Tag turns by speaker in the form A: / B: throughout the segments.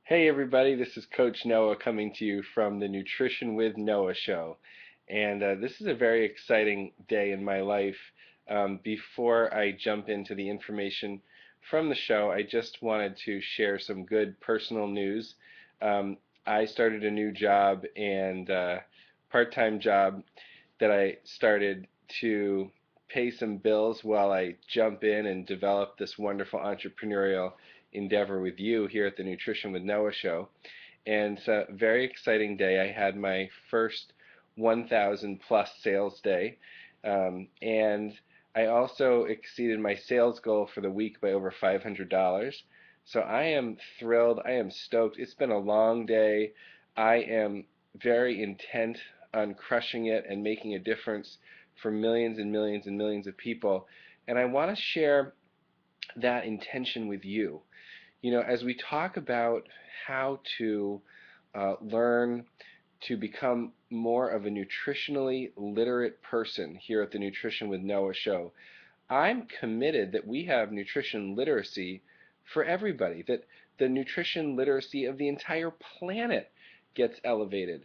A: Hey everybody, this is Coach Noah coming to you from the Nutrition with Noah show. And this is a very exciting day in my life. Before I jump into the information from the show, I just wanted to share some good personal news. Um, I started a new job and part-time job that I started to pay some bills while I jump in and develop this wonderful entrepreneurial endeavor with you here at the Nutrition with Noah show. And it's a very exciting day. I had my first 1,000 plus sales day. And I also exceeded my sales goal for the week by over $500. So I am thrilled. I am stoked. It's been a long day. I am very intent on crushing it and making a difference for millions and millions and millions of people. And I want to share that intention with you. You know, as we talk about how to learn to become more of a nutritionally literate person here at the Nutrition with Noah show, I'm committed that we have nutrition literacy for everybody, that the nutrition literacy of the entire planet gets elevated.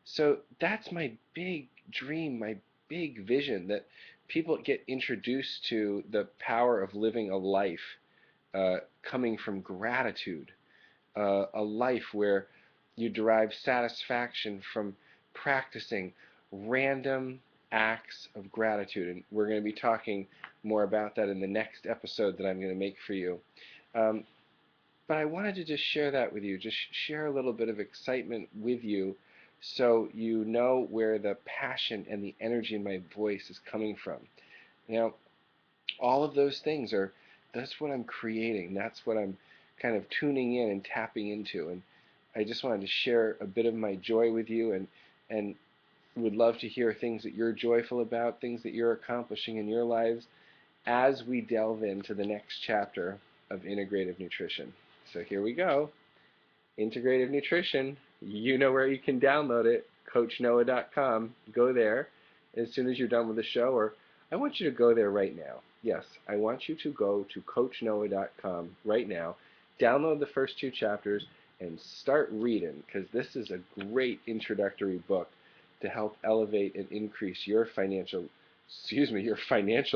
A: So that's my big dream, my big vision, that people get introduced to the power of living a life coming from gratitude, a life where you derive satisfaction from practicing random acts of gratitude. And we're going to be talking more about that in the next episode that I'm going to make for you. Um, but I wanted to just share that with you, just share a little bit of excitement with you so you know where the passion and the energy in my voice is coming from. Now, all of those things are, that's what I'm creating. That's what I'm kind of tuning in and tapping into. And I just wanted to share a bit of my joy with you, and would love to hear things that you're joyful about, things that you're accomplishing in your lives as we delve into the next chapter of integrative nutrition. So here we go. Integrative Nutrition. You know where you can download it, coachnoah.com. Go there as soon as you're done with the show, or I want you to go there right now. Yes, I want you to go to coachnoah.com right now, download the first two chapters, and start reading, because this is a great introductory book to help elevate and increase your financial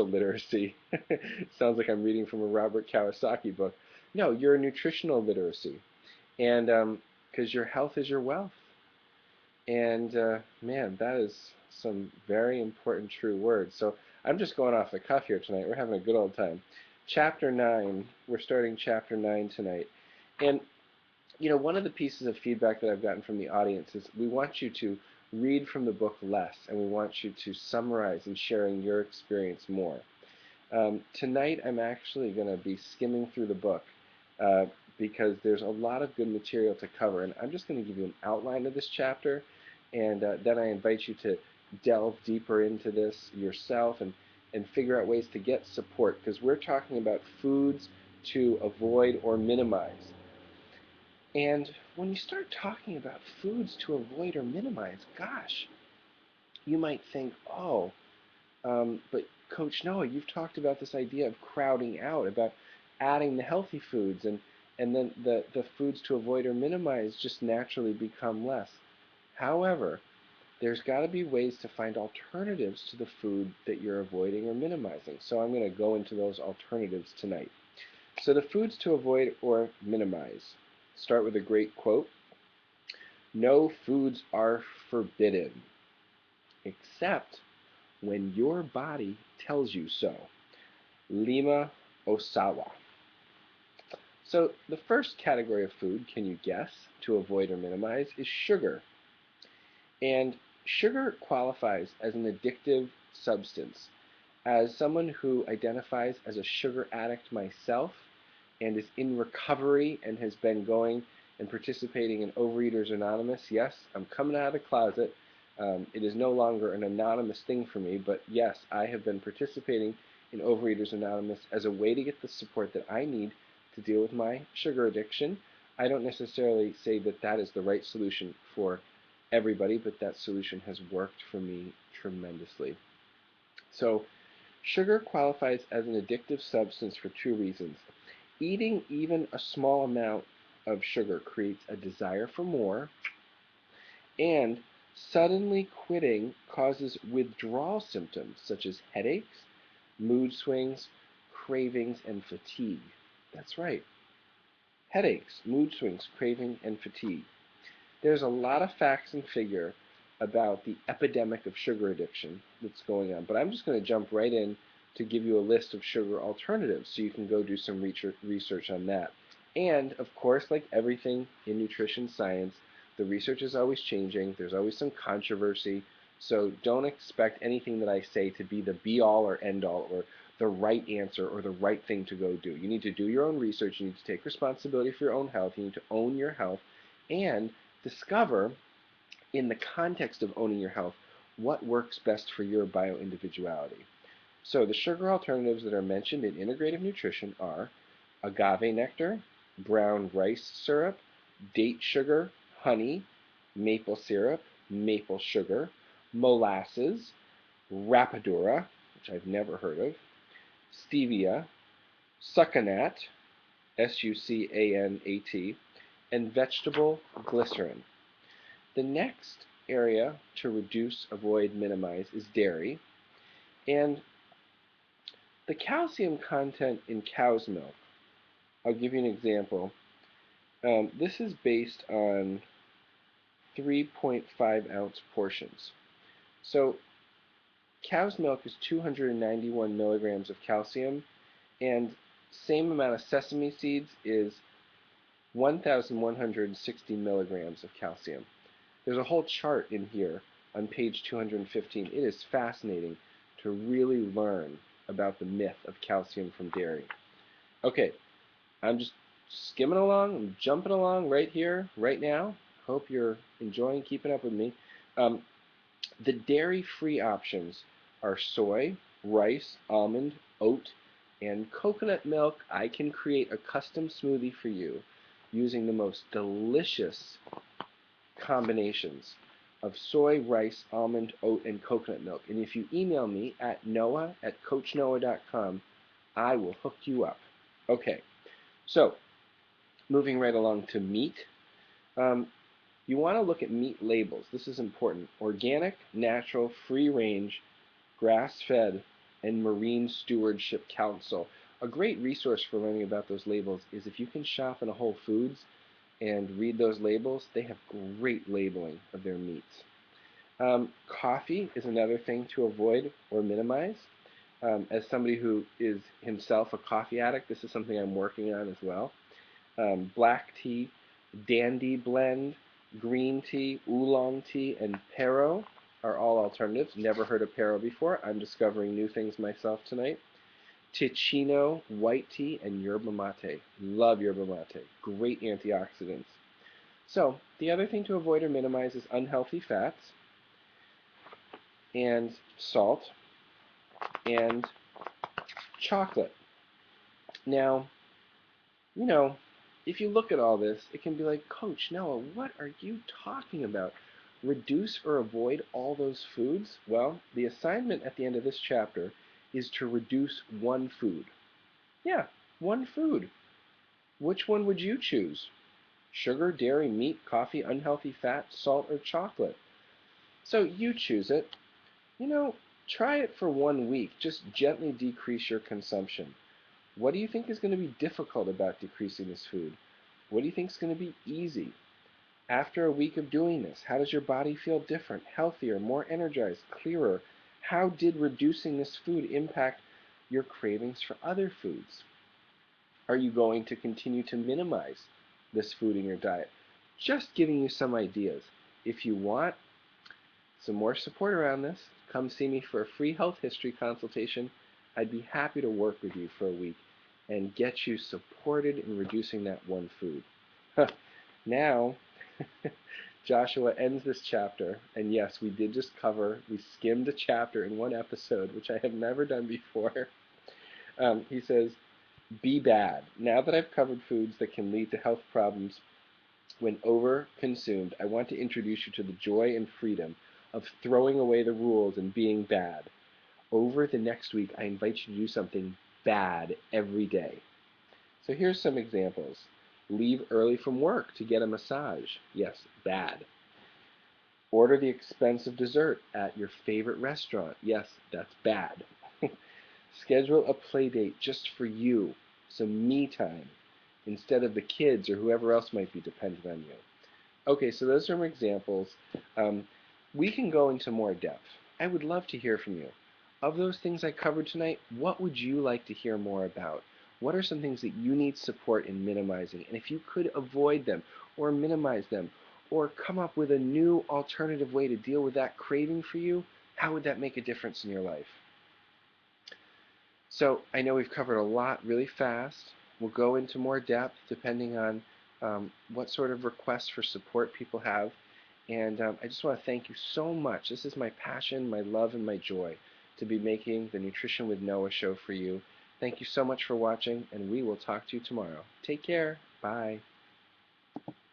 A: literacy. Sounds like I'm reading from a Robert Kiyosaki book. No, your nutritional literacy. And because your health is your wealth. And man, that is some very important true words. So I'm just going off the cuff here tonight. We're having a good old time. Chapter 9, we're starting chapter 9 tonight. And you know, one of the pieces of feedback that I've gotten from the audience is we want you to read from the book less, and we want you to summarize and sharing your experience more. Tonight I'm actually going to be skimming through the book uh, because there's a lot of good material to cover, and I'm just going to give you an outline of this chapter, and then I invite you to delve deeper into this yourself and figure out ways to get support, because we're talking about foods to avoid or minimize. And when you start talking about foods to avoid or minimize, gosh, you might think, oh, but Coach Noah, you've talked about this idea of crowding out, about adding the healthy foods, and then the foods to avoid or minimize just naturally become less. However, there's got to be ways to find alternatives to the food that you're avoiding or minimizing. So I'm going to go into those alternatives tonight. So the foods to avoid or minimize. Start with a great quote. No foods are forbidden, except when your body tells you so. Lima Osawa. So the first category of food, can you guess, to avoid or minimize, is sugar. And sugar qualifies as an addictive substance. As someone who identifies as a sugar addict myself and is in recovery and has been going and participating in Overeaters Anonymous, yes, I'm coming out of the closet. It is no longer an anonymous thing for me, but yes, I have been participating in Overeaters Anonymous as a way to get the support that I need to deal with my sugar addiction. I don't necessarily say that that is the right solution for everybody, but that solution has worked for me tremendously. So sugar qualifies as an addictive substance for two reasons. Eating even a small amount of sugar creates a desire for more, and suddenly quitting causes withdrawal symptoms such as headaches, mood swings, cravings, and fatigue. That's right. Headaches, mood swings, craving, and fatigue. There's a lot of facts and figure about the epidemic of sugar addiction that's going on, but I'm just going to jump right in to give you a list of sugar alternatives so you can go do some research on that. And of course, like everything in nutrition science, the research is always changing. There's always some controversy. So don't expect anything that I say to be the be-all or end-all or the right answer or the right thing to go do. You need to do your own research. You need to take responsibility for your own health. You need to own your health and discover, in the context of owning your health, what works best for your bioindividuality. So the sugar alternatives that are mentioned in Integrative Nutrition are agave nectar, brown rice syrup, date sugar, honey, maple syrup, maple sugar, molasses, rapadura, which I've never heard of, stevia, sucanat, sucanat, and vegetable glycerin. The next area to reduce, avoid, minimize is dairy. And the calcium content in cow's milk, I'll give you an example. This is based on 3.5 ounce portions. So cow's milk is 291 milligrams of calcium, and same amount of sesame seeds is 1,160 milligrams of calcium. There's a whole chart in here on page 215. It is fascinating to really learn about the myth of calcium from dairy. Okay, I'm just skimming along, I'm jumping along right here, right now. Hope you're enjoying keeping up with me. The dairy-free options are soy, rice, almond, oat, and coconut milk. I can create a custom smoothie for you using the most delicious combinations of soy, rice, almond, oat, and coconut milk. And if you email me at noah@coachnoah.com, I will hook you up. Okay, so moving right along to meat. You want to look at meat labels. This is important. Organic, natural, free-range, grass-fed, and Marine Stewardship Council. A great resource for learning about those labels is if you can shop in a Whole Foods and read those labels. They have great labeling of their meats. Coffee is another thing to avoid or minimize. As somebody who is himself a coffee addict, this is something I'm working on as well. Black tea, dandy blend, green tea, oolong tea, and Pero are all alternatives. Never heard of Pero before. I'm discovering new things myself tonight. Ticino white tea and yerba mate. Love yerba mate. Great antioxidants. So the other thing to avoid or minimize is unhealthy fats and salt and chocolate. Now, if you look at all this, it can be like, Coach Noah, what are you talking about? Reduce or avoid all those foods? Well, the assignment at the end of this chapter is to reduce one food. Yeah, one food. Which one would you choose? Sugar, dairy, meat, coffee, unhealthy fat, salt, or chocolate? So you choose it. Try it for 1 week. Just gently decrease your consumption. What do you think is going to be difficult about decreasing this food? What do you think is going to be easy? After a week of doing this, how does your body feel different, healthier, more energized, clearer? How did reducing this food impact your cravings for other foods? Are you going to continue to minimize this food in your diet? Just giving you some ideas. If you want some more support around this, come see me for a free health history consultation. I'd be happy to work with you for a week and get you supported in reducing that one food. Now, Joshua ends this chapter, and yes, we skimmed a chapter in one episode, which I have never done before. He says, be bad. Now that I've covered foods that can lead to health problems when over-consumed, I want to introduce you to the joy and freedom of throwing away the rules and being bad. Over the next week, I invite you to do something bad every day. So here's some examples. Leave early from work to get a massage. Yes, bad. Order the expensive dessert at your favorite restaurant. Yes, that's bad. Schedule a play date just for you, some me time, instead of the kids or whoever else might be dependent on you. Okay, so those are some examples. Um, we can go into more depth. I would love to hear from you. Of those things I covered tonight, what would you like to hear more about? What are some things that you need support in minimizing? And if you could avoid them or minimize them or come up with a new alternative way to deal with that craving for you, how would that make a difference in your life? So I know we've covered a lot really fast. We'll go into more depth depending on what sort of requests for support people have. And I just want to thank you so much. This is my passion, my love, and my joy to be making the Nutrition with Noah show for you. Thank you so much for watching, and we will talk to you tomorrow. Take care. Bye.